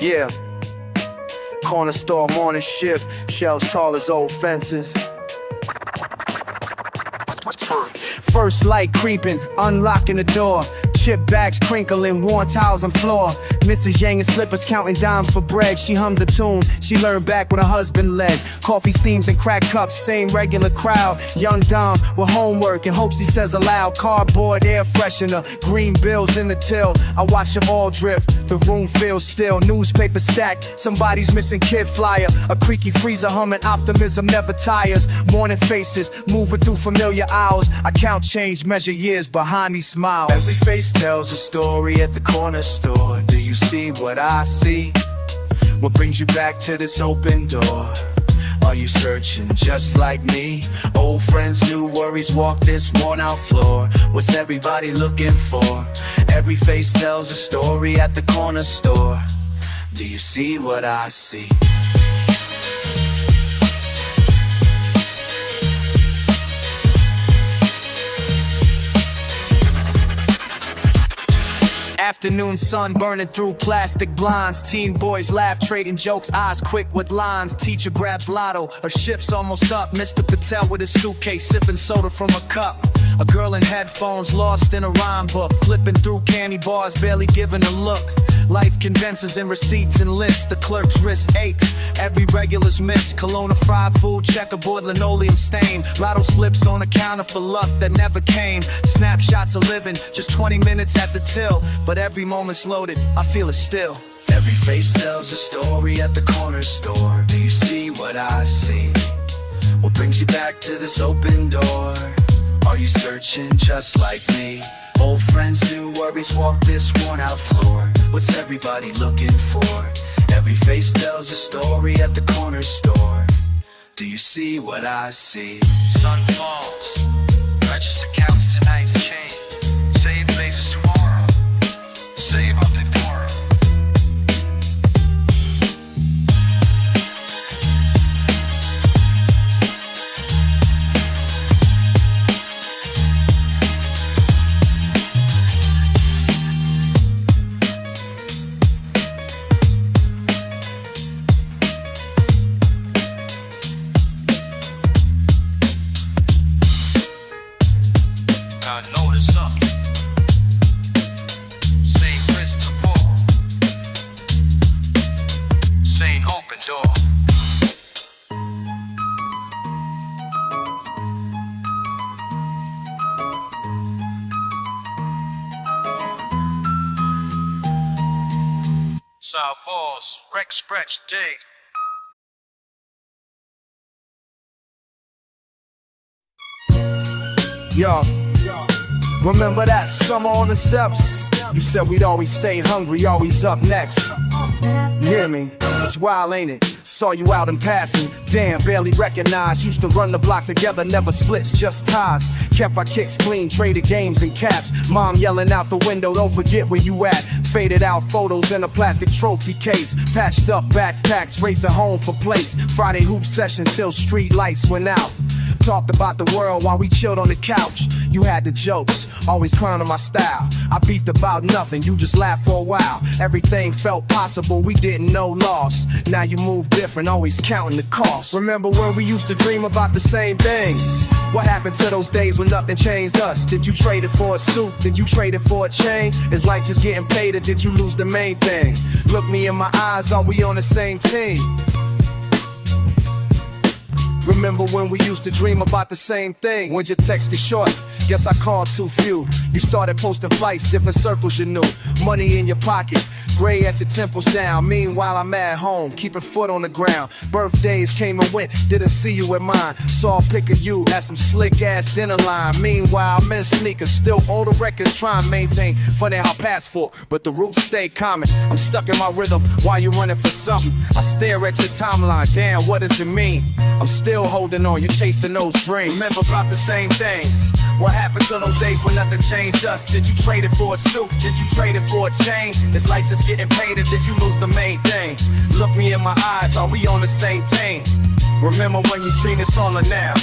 Yeah. Corner store morning shift, shelves tall as old fences. First light creeping, unlocking the door. Chip bags crinkling, worn towels on floor. Mrs. Yang in slippers counting dimes for bread. She hums a tune she learned back when her husband led. Coffee steams and crack cups, same regular crowd. Young Dom with homework and hopes he says aloud. Cardboard air freshener, green bills in the till. I watch them all drift, the room feels still. Newspaper stacked, somebody's missing kid flyer. A creaky freezer humming, optimism never tires. Morning faces, moving through familiar aisles. I count change, measure years behind these smiles. Every face tells a story at the corner store. Do you see what I see? What brings you back to this open door? Are you searching just like me? Old friends, new worries, walk this worn out floor. What's everybody looking for? Every face tells a story at the corner store. Do you see what I see? Afternoon sun burning through plastic blinds. Teen boys laugh, trading jokes, eyes quick with lines. Teacher grabs lotto, her shift's almost up. Mr. Patel with his suitcase, sipping soda from a cup. A girl in headphones, lost in a rhyme book. Flipping through candy bars, barely giving a look. Life condenses in receipts and lists. The clerk's wrist aches, every regular's missed. Kelowna fried food, checkerboard linoleum stain. Lotto slips on the counter for luck that never came. Snapshots of living, just 20 minutes at the till. But every moment's loaded, I feel it still. Every face tells a story at the corner store. Do you see what I see? What brings you back to this open door? Are you searching just like me? Old friends, new worries, walk this worn out floor. What's everybody looking for? Every face tells a story at the corner store. Do you see what I see? Sun falls, register counts tonight's change. Save faces tomorrow, save up tomorrow. Notice up. Same risk tomorrow. Same open door. South Falls, Rex Stretch Dig. Yo, remember that summer on the steps? You said we'd always stay hungry, always up next. You hear me? It's wild, ain't it? Saw you out in passing, damn, barely recognized. Used to run the block together, never splits, just ties. Kept our kicks clean, traded games and caps. Mom yelling out the window, don't forget where you at. Faded out photos in a plastic trophy case. Patched up backpacks, racing home for plates. Friday hoop sessions till street lights went out. Talked about the world while we chilled on the couch. You had the jokes, always clowning my style. I beefed about nothing, you just laughed for a while. Everything felt possible, we didn't know loss. Now you move different, always counting the cost. Remember when we used to dream about the same things? What happened to those days when nothing changed us? Did you trade it for a suit? Did you trade it for a chain? Is life just getting paid or did you lose the main thing? Look me in my eyes, are we on the same team? Remember when we used to dream about the same thing? When your text get short, guess I called too few. You started posting flights, different circles you knew. Money in your pocket, gray at your temples down. Meanwhile I'm at home, keeping foot on the ground. Birthdays came and went, didn't see you at mine. Saw a pic of you at some slick ass dinner line. Meanwhile I'm in sneakers, still all the records trying to maintain. Funny how past for, but the roots stay common. I'm stuck in my rhythm while you running for something. I stare at your timeline, damn, what does it mean? I'm still holding on, you chasing those dreams. Remember about the same things. What happened to those days when nothing changed us? Did you trade it for a suit? Did you trade it for a chain? Is life just getting paid or did you lose the main thing? Look me in my eyes, are we on the same team? Remember when you seen this on the now?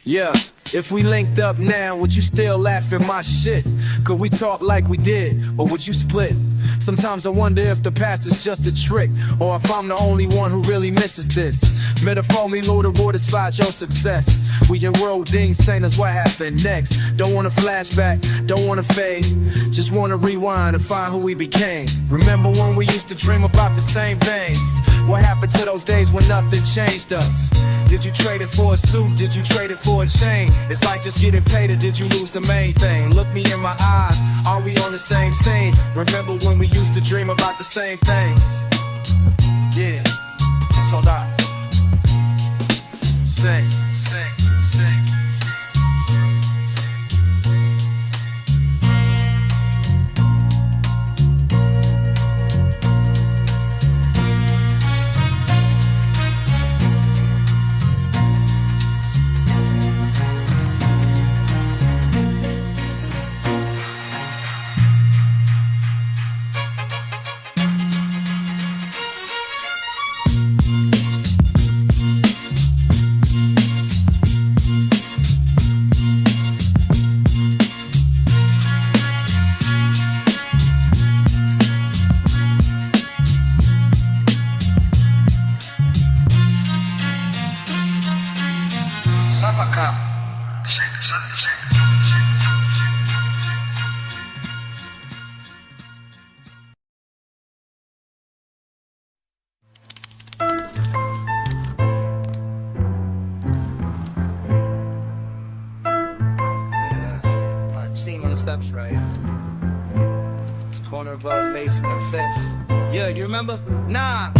Yeah, if we linked up now, would you still laugh at my shit? Could we talk like we did, or would you split? Sometimes I wonder if the past is just a trick, or if I'm the only one who really misses this. Metaphor me low the water spot your success. We in world dings saying us what happened next. Don't wanna flashback, don't wanna fade. Just wanna rewind and find who we became. Remember when we used to dream about the same things? What happened to those days when nothing changed us? Did you trade it for a suit? Did you trade it for a chain? It's like just getting paid, or did you lose the main thing? Look me in my eyes, are we on the same team? Remember when we used to dream about the same things? Yeah, so that sing, sing, sing. Steps right. Corner above Mason and Fifth. Yeah, you remember? Nah.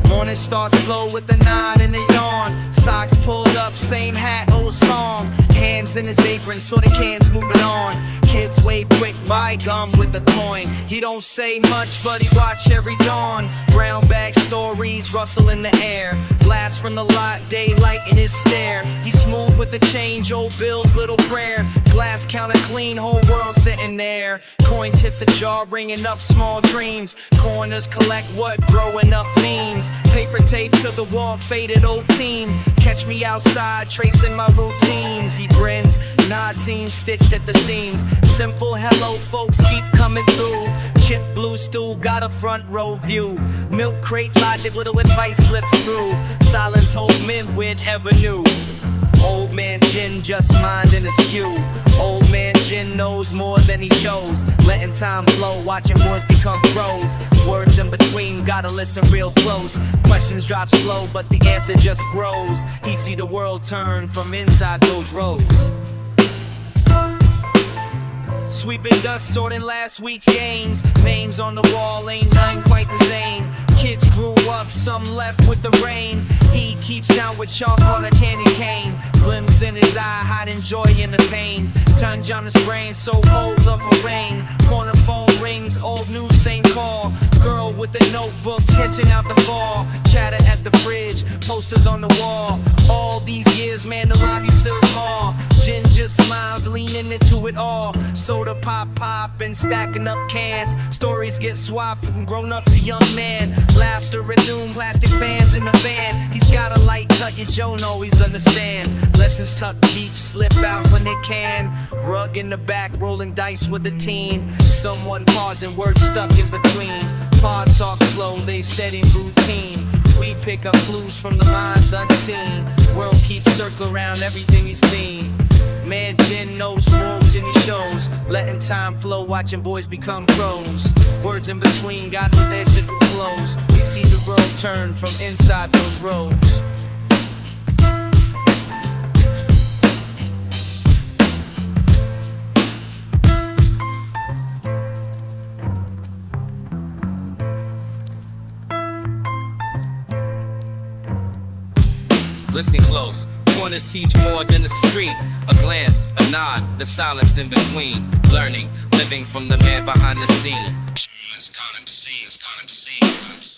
Morning starts slow with a nod and a yawn. Socks pulled up, same hat, old song. Hands in his apron, so the can's moving on. Kids wave quick, buy gum with a coin. He don't say much, but he watch every dawn. Brown bag stories rustle in the air. Blast from the lot, daylight in his stare. He's smooth with the change, old bills, little prayer. Glass counter clean, whole world sitting there. Coin tip the jar, ringing up small dreams. Corners collect what growing up means. Paper tape to the wall, faded old team. Catch me outside, tracing my routines. He grins, nod seams stitched at the seams. Simple hello folks keep coming through. Chip blue stool, got a front row view. Milk crate logic, little advice slips through. Silence hold men with ever knew. Old man Jin just minding his cue. Old man Jin knows more than he shows. Letting time flow, watching boys become pros. Words in between, gotta listen real close. Questions drop slow, but the answer just grows. He see the world turn from inside those rows. Sweeping dust, sorting last week's games. Names on the wall, ain't nothing quite the same. Kids grew up, some left with the rain. He keeps down with chalk on a candy cane. Glimpse in his eye, hiding joy in the pain. Tunge on his brain, so cold of a rain. Corner phone rings, old news, same call. Girl with a notebook, sketching out the fall. Chatter at the fridge, posters on the wall. All these years, man, the lobby's still small. Jin just smiles, leaning into it all. Soda pop, and stacking up cans. Stories get swapped from grown up to young man. Laughter and doom, plastic fans in the van. He's got a light touch, you don't always understand. Lessons tucked deep, slip out when they can. Rug in the back, rolling dice with the team. Someone pausing, words stuck in between. Pod talk slowly, steady routine. We pick up clues from the minds unseen. World keeps circling around everything he's seen. Man, Jin knows moves and he shows. Letting time flow, watching boys become pros. Words in between, got with their shit flows. We see the world turn from inside those roads. Listen close, corners teach more than the street. A glance, a nod, the silence in between. Learning, living from the man behind the scene. It's counting the scenes, counting the scenes.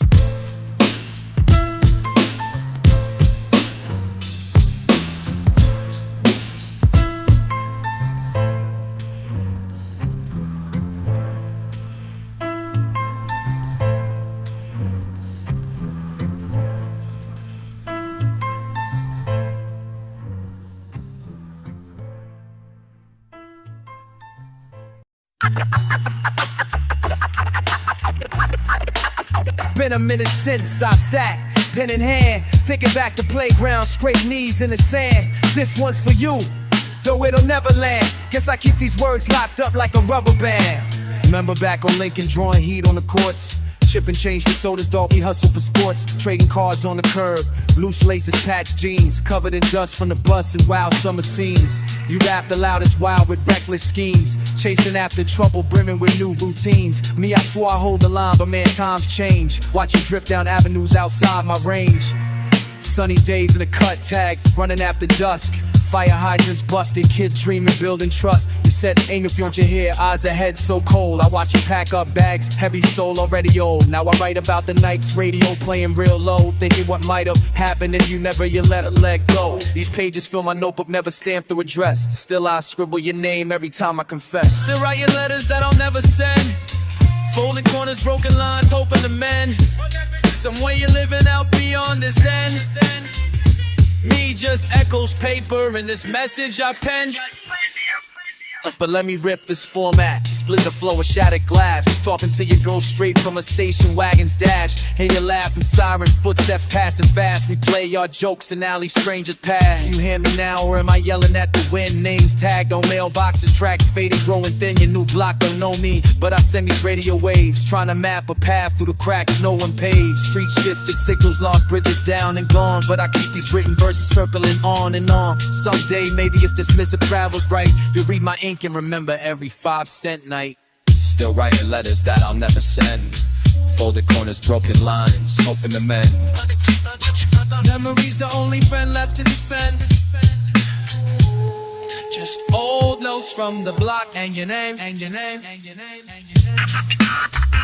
Been a minute since I sat, pen in hand, thinking back to playground, scrape knees in the sand. This one's for you, though it'll never land. Guess I keep these words locked up like a rubber band. Remember back on Lincoln, drawing heat on the courts, shipping change for sodas, dog, we hustle for sports, trading cards on the curb, loose laces, patched jeans, covered in dust from the bus and wild summer scenes. You laugh the loudest, wild with reckless schemes, chasing after trouble, brimming with new routines. Me, I swore I hold the line, but man, times change. Watch you drift down avenues outside my range. Sunny days in a cut tag, running after dusk. Fire hydrants busted, kids dreaming, building trust. You said aim if you want your hair, eyes ahead so cold. I watch you pack up bags, heavy soul already old. Now I write about the nights, radio playing real low, thinking what might have happened if you let a leg go. These pages fill my notebook, never stamped or addressed. Still I scribble your name every time I confess. Still writing letters that I'll never send, folding corners, broken lines, hoping to mend. Some way you're living out beyond this end. Me just echoes paper in this message I penned. But let me rip this format, split the flow with shattered glass. Talking to you girl straight from a station wagon's dash. Hear you laugh from sirens, footsteps passing fast. We play our jokes in alley, strangers pass. You hear me now or am I yelling at the wind? Names tagged on mailboxes, tracks faded, growing thin. Your new block don't know me, but I send these radio waves, trying to map a path through the cracks no one paved. Street shifted, signals lost, bridges down and gone. But I keep these written verses circling on and on. Someday, maybe if this missive travels right, you'll read my ink and remember every 5-cent night. Still writing letters that I'll never send, folded corners, broken lines, hoping to mend. Memories the only friend left to defend. Just old notes from the block and your name, and your name, and your name, and your name.